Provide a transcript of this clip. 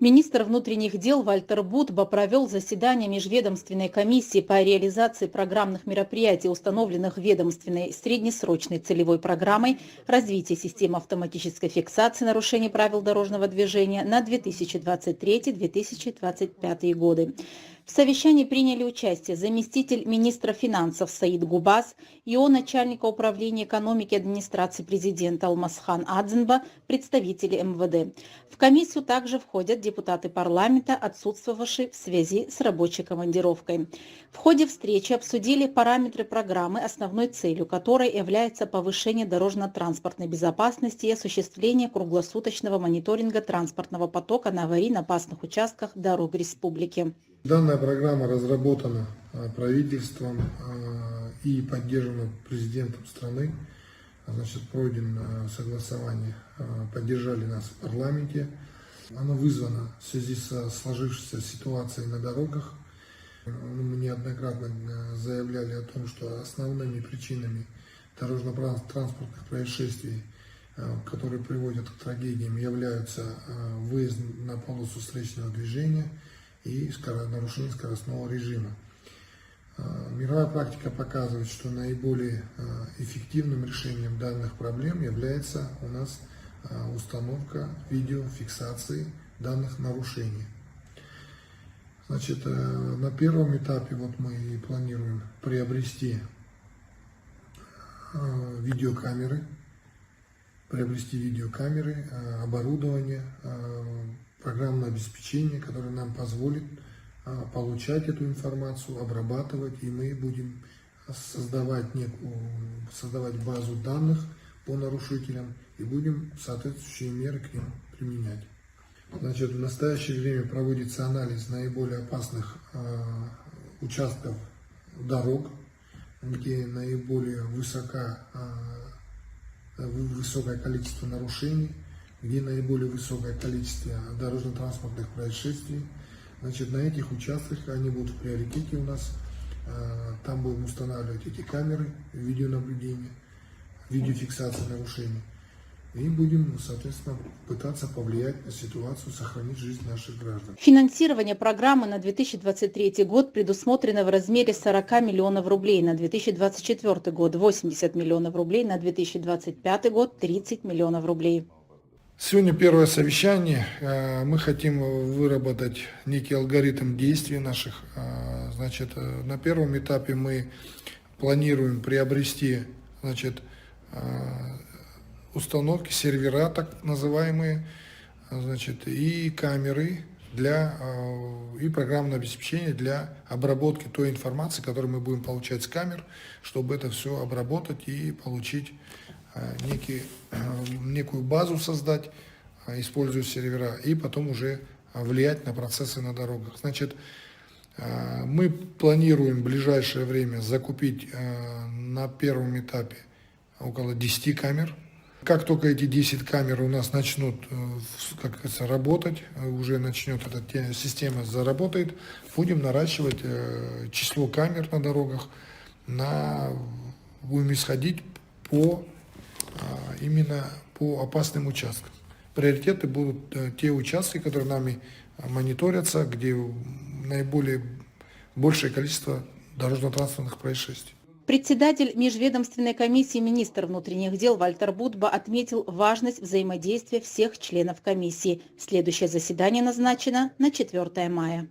Министр внутренних дел Вальтер Будба провел заседание Межведомственной комиссии по реализации программных мероприятий, установленных ведомственной среднесрочной целевой программой развития системы автоматической фиксации нарушений правил дорожного движения на 2023-2025 годы. В совещании приняли участие заместитель министра финансов Саид Губас, ИО начальника управления экономики администрации президента Алмазхан Адзинба, представители МВД. В комиссию также входят депутаты парламента, отсутствовавшие в связи с рабочей командировкой. В ходе встречи обсудили параметры программы, основной целью которой является повышение дорожно-транспортной безопасности и осуществление круглосуточного мониторинга транспортного потока на аварийно-опасных участках дорог республики. Данная программа разработана правительством и поддержана президентом страны. Значит, пройдено согласование, поддержали нас в парламенте. Она вызвана в связи со сложившейся ситуацией на дорогах. Мы неоднократно заявляли о том, что основными причинами дорожно-транспортных происшествий, которые приводят к трагедиям, являются выезд на полосу встречного движения и нарушение скоростного режима. Мировая практика показывает, что наиболее эффективным решением данных проблем является у нас установка видеофиксации данных нарушений. Значит, на первом этапе мы планируем приобрести видеокамеры, оборудование, программное обеспечение, которое нам позволит получать эту информацию, обрабатывать, и мы будем создавать базу данных по нарушителям и будем соответствующие меры к ним применять. Значит, в настоящее время проводится анализ наиболее опасных участков дорог, где наиболее высокое количество нарушений, где наиболее высокое количество дорожно-транспортных происшествий. Значит, на этих участках они будут в приоритете у нас. Там будем устанавливать эти камеры видеонаблюдения, видеофиксации нарушений. И будем, соответственно, пытаться повлиять на ситуацию, сохранить жизнь наших граждан. Финансирование программы на 2023 год предусмотрено в размере 40 миллионов рублей, на 2024 год 80 миллионов рублей, на 2025 год 30 миллионов рублей. Сегодня первое совещание. Мы хотим выработать некий алгоритм действий наших. Значит, на первом этапе мы планируем приобрести, значит, установки, сервера так называемые, значит, и камеры и программное обеспечение для обработки той информации, которую мы будем получать с камер, чтобы это все обработать и получить некую базу создать, используя сервера, и потом уже влиять на процессы на дорогах. Значит, мы планируем в ближайшее время закупить на первом этапе около 10 камер. Как только эти 10 камер у нас начнут, как говорится, работать, уже начнет эта система заработает, будем наращивать число камер на дорогах, будем исходить именно по опасным участкам. Приоритеты будут те участки, которые нами мониторятся, где большее количество дорожно-транспортных происшествий. Председатель Межведомственной комиссии министр внутренних дел Вальтер Будба отметил важность взаимодействия всех членов комиссии. Следующее заседание назначено на 4 мая.